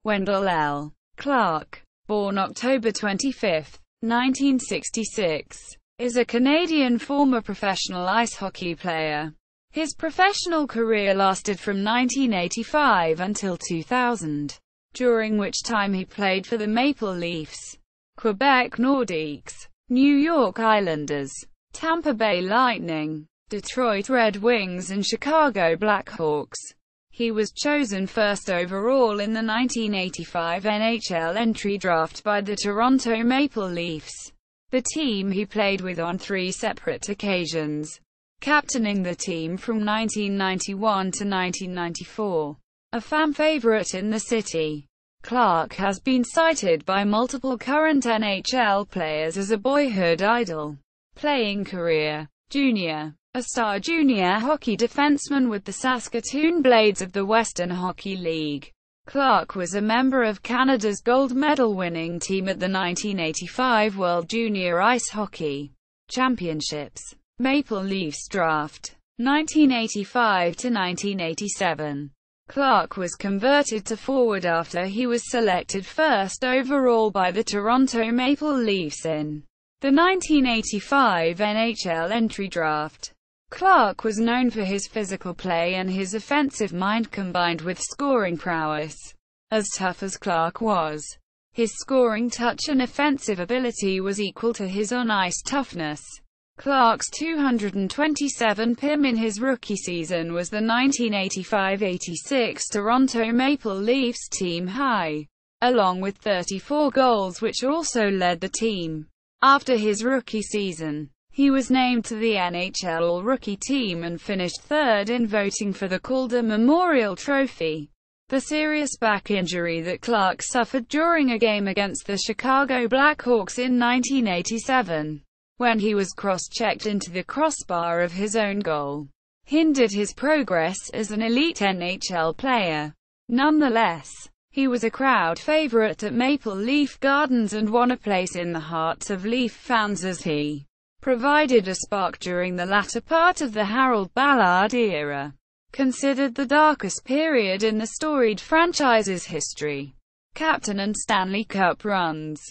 Wendel L. Clark, born October 25, 1966, is a Canadian former professional ice hockey player. His professional career lasted from 1985 until 2000, during which time he played for the Maple Leafs, Quebec Nordiques, New York Islanders, Tampa Bay Lightning, Detroit Red Wings and Chicago Blackhawks. He was chosen first overall in the 1985 NHL Entry Draft by the Toronto Maple Leafs, the team he played with on 3 separate occasions, captaining the team from 1991 to 1994. A fan favorite in the city, Clark has been cited by multiple current NHL players as a boyhood idol. Playing career: Junior. A star junior hockey defenseman with the Saskatoon Blades of the Western Hockey League. Clark was a member of Canada's gold medal-winning team at the 1985 World Junior Ice Hockey Championships. Maple Leafs Draft, 1985 to 1987. Clark was converted to forward after he was selected first overall by the Toronto Maple Leafs in the 1985 NHL Entry Draft. Clark was known for his physical play and his offensive mind combined with scoring prowess. As tough as Clark was, his scoring touch and offensive ability was equal to his on-ice toughness. Clark's 227 PIM in his rookie season was the 1985-86 Toronto Maple Leafs team high, along with 34 goals, which also led the team. After his rookie season, he was named to the NHL All-Rookie team and finished third in voting for the Calder Memorial Trophy. The serious back injury that Clark suffered during a game against the Chicago Blackhawks in 1987, when he was cross-checked into the crossbar of his own goal, hindered his progress as an elite NHL player. Nonetheless, he was a crowd favorite at Maple Leaf Gardens and won a place in the hearts of Leaf fans as he provided a spark during the latter part of the Harold Ballard era, considered the darkest period in the storied franchise's history. Captain and Stanley Cup runs,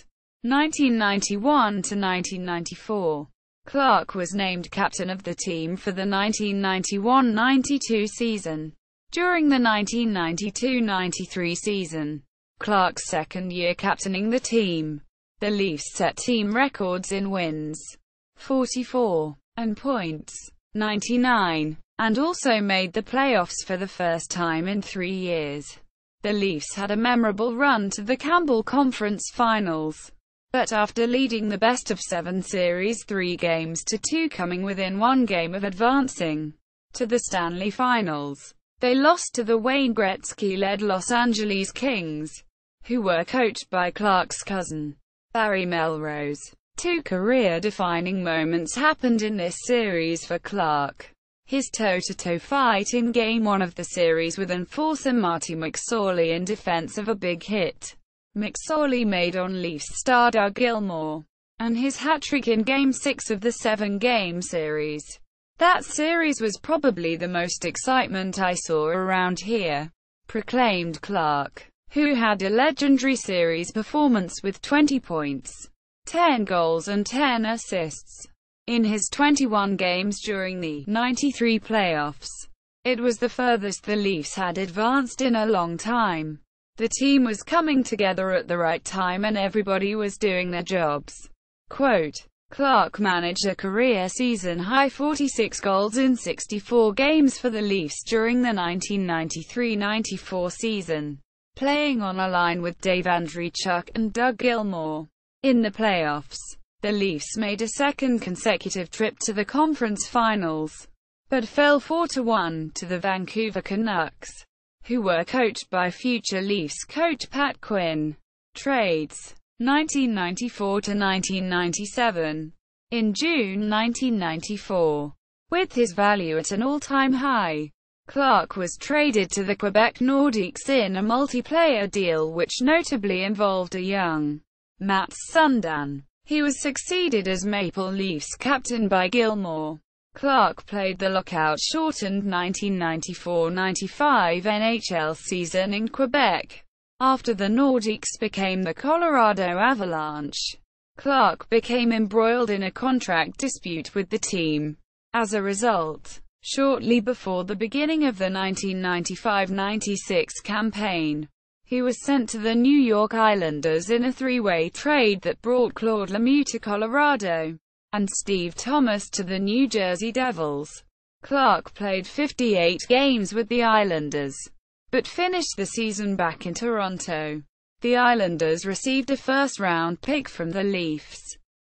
1991 to 1994. Clark was named captain of the team for the 1991-92 season. During the 1992-93 season, Clark's second year captaining the team, the Leafs set team records in wins, 44, and points, 99, and also made the playoffs for the first time in 3 years. The Leafs had a memorable run to the Campbell Conference Finals, but after leading the best-of-7 series 3-2, coming within 1 game of advancing to the Stanley Finals, they lost to the Wayne Gretzky-led Los Angeles Kings, who were coached by Clark's cousin, Barry Melrose. 2 career-defining moments happened in this series for Clark. His toe-to-toe fight in Game 1 of the series with enforcer Marty McSorley in defense of a big hit McSorley made on Leafs star Doug Gilmour, and his hat-trick in Game 6 of the 7-game series. "That series was probably the most excitement I saw around here," proclaimed Clark, who had a legendary series performance with 20 points, 10 goals and 10 assists in his 21 games during the 93 playoffs. It was the furthest the Leafs had advanced in a long time. The team was coming together at the right time and everybody was doing their jobs. Quote, Clark managed a career season-high 46 goals in 64 games for the Leafs during the 1993-94 season, playing on a line with Dave Andreychuk and Doug Gilmour. In the playoffs, the Leafs made a second consecutive trip to the conference finals, but fell 4-1 to the Vancouver Canucks, who were coached by future Leafs coach Pat Quinn. Trades, 1994 to 1997. In June 1994, with his value at an all-time high, Clark was traded to the Quebec Nordiques in a multiplayer deal which notably involved a young Mats Sundin. He was succeeded as Maple Leafs captain by Gilmour. Clark played the lockout-shortened 1994-95 NHL season in Quebec, After the Nordiques became the Colorado Avalanche, Clark became embroiled in a contract dispute with the team. As a result, shortly before the beginning of the 1995-96 campaign, he was sent to the New York Islanders in a three-way trade that brought Claude Lemieux to Colorado and Steve Thomas to the New Jersey Devils. Clark played 58 games with the Islanders, but finished the season back in Toronto. The Islanders received a first-round pick from the Leafs,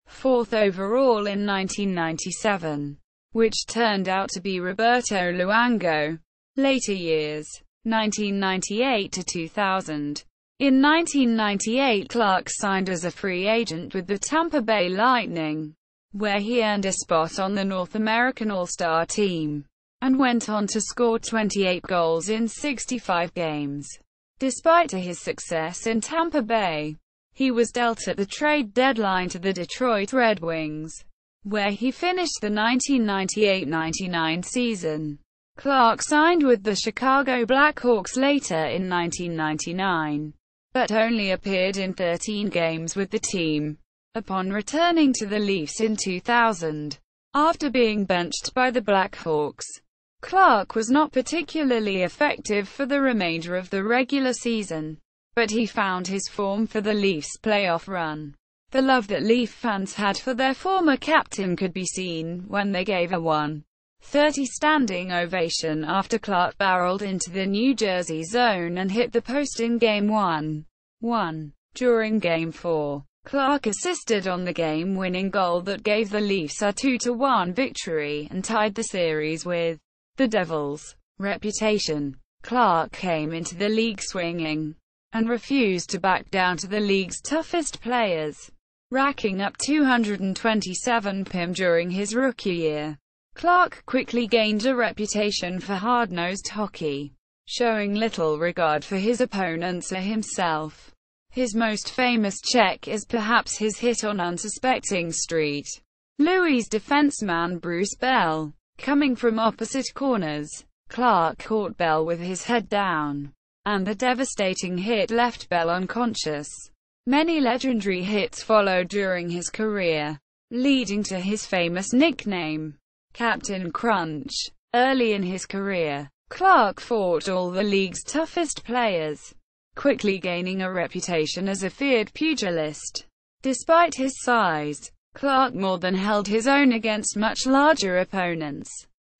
4th overall in 1997, which turned out to be Roberto Luongo. Later years, 1998 to 2000. In 1998, Clark signed as a free agent with the Tampa Bay Lightning, where he earned a spot on the North American All-Star team, and went on to score 28 goals in 65 games. Despite his success in Tampa Bay, he was dealt at the trade deadline to the Detroit Red Wings, where he finished the 1998-99 season. Clark signed with the Chicago Blackhawks later in 1999, but only appeared in 13 games with the team. Upon returning to the Leafs in 2000, after being benched by the Blackhawks, Clark was not particularly effective for the remainder of the regular season, but he found his form for the Leafs' playoff run. The love that Leaf fans had for their former captain could be seen when they gave a 1:30 standing ovation after Clark barreled into the New Jersey zone and hit the post in Game 1. During Game 4, Clark assisted on the game-winning goal that gave the Leafs a 2-1 victory and tied the series with the Devils. Reputation. Clark came into the league swinging and refused to back down to the league's toughest players, racking up 227 PIM during his rookie year. Clark quickly gained a reputation for hard-nosed hockey, showing little regard for his opponents or himself. His most famous check is perhaps his hit on unsuspecting St. Louis defenseman Bruce Bell. Coming from opposite corners, Clark caught Bell with his head down, and the devastating hit left Bell unconscious. Many legendary hits followed during his career, leading to his famous nickname, Captain Crunch. Early in his career, Clark fought all the league's toughest players, quickly gaining a reputation as a feared pugilist. Despite his size, Clark more than held his own against much larger opponents,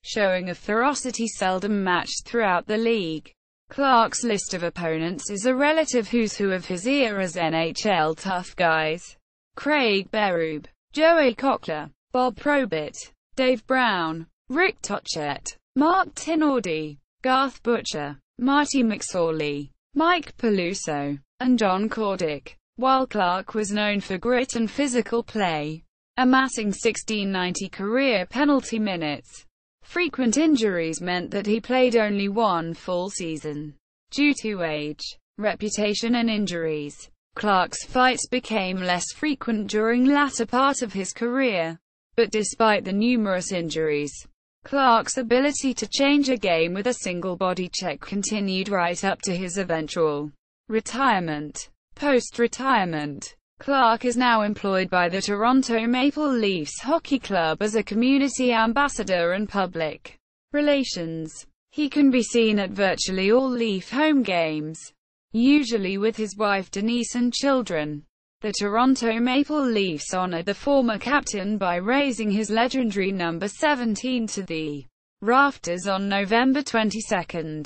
showing a ferocity seldom matched throughout the league. Clark's list of opponents is a relative who's who of his era's NHL tough guys: Craig Berube, Joey Cochler, Bob Probert, Dave Brown, Rick Tocchet, Mark Tinordi, Garth Butcher, Marty McSorley, Mike Peluso, and John Cordick. While Clark was known for grit and physical play, amassing 1690 career penalty minutes, frequent injuries meant that he played only one full season. Due to age, reputation and injuries, Clark's fights became less frequent during latter part of his career. But despite the numerous injuries, Clark's ability to change a game with a single body check continued right up to his eventual retirement. Post-retirement, Clark is now employed by the Toronto Maple Leafs Hockey Club as a community ambassador and public relations. He can be seen at virtually all Leaf home games, usually with his wife Denise and children. The Toronto Maple Leafs honored the former captain by raising his legendary number 17 to the rafters on November 22,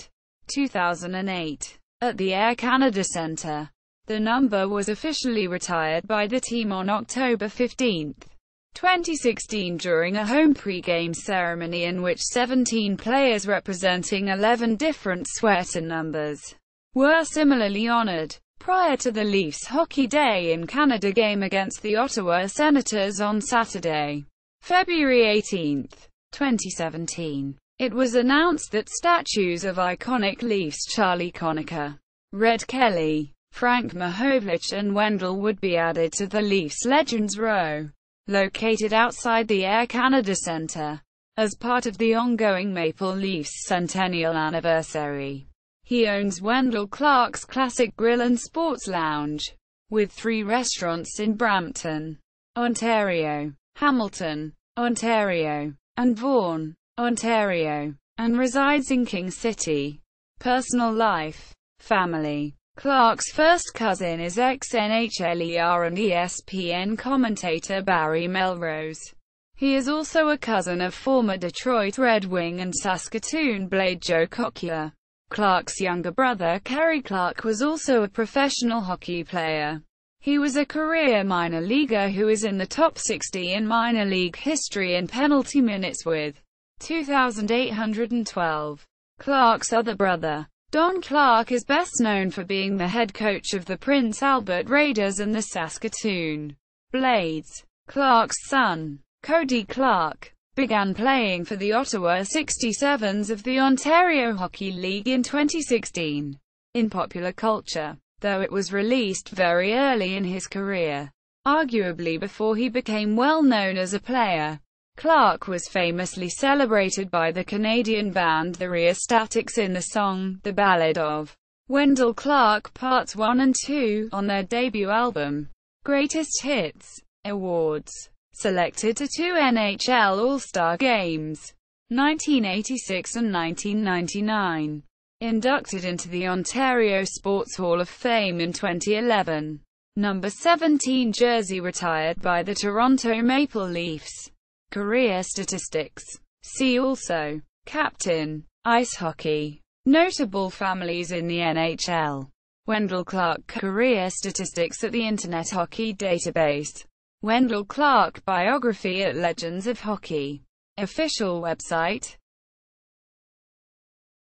2008, at the Air Canada Centre. The number was officially retired by the team on October 15, 2016 during a home pre-game ceremony in which 17 players representing 11 different sweater numbers were similarly honored. Prior to the Leafs Hockey Day in Canada game against the Ottawa Senators on Saturday, February 18, 2017, it was announced that statues of iconic Leafs Charlie Conacher, Red Kelly, Frank Mahovlich and Wendel would be added to the Leafs Legends Row, located outside the Air Canada Centre, as part of the ongoing Maple Leafs centennial anniversary. He owns Wendel Clark's Classic Grill and Sports Lounge, with 3 restaurants in Brampton, Ontario, Hamilton, Ontario, and Vaughan, Ontario, and resides in King City. Personal life. Family. Clark's first cousin is ex-NHLer and ESPN commentator Barry Melrose. He is also a cousin of former Detroit Red Wing and Saskatoon Blade Joe Cockyer. Clark's younger brother Kerry Clark was also a professional hockey player. He was a career minor leaguer who is in the top 60 in minor league history in penalty minutes with 2,812. Clark's other brother, Don Clark, is best known for being the head coach of the Prince Albert Raiders and the Saskatoon Blades. Clark's son, Cody Clark, began playing for the Ottawa 67s of the Ontario Hockey League in 2016. In popular culture, though it was released very early in his career, arguably before he became well known as a player, Clark was famously celebrated by the Canadian band The Rheostatics in the song, The Ballad of Wendel Clark Parts 1 and 2, on their debut album, Greatest Hits. Awards. Selected to 2 NHL All-Star Games, 1986 and 1999. Inducted into the Ontario Sports Hall of Fame in 2011. Number 17 jersey retired by the Toronto Maple Leafs. Career statistics. See also. Captain. Ice hockey. Notable families in the NHL. Wendel Clark career statistics at the Internet Hockey Database. Wendel Clark biography at Legends of Hockey. Official website.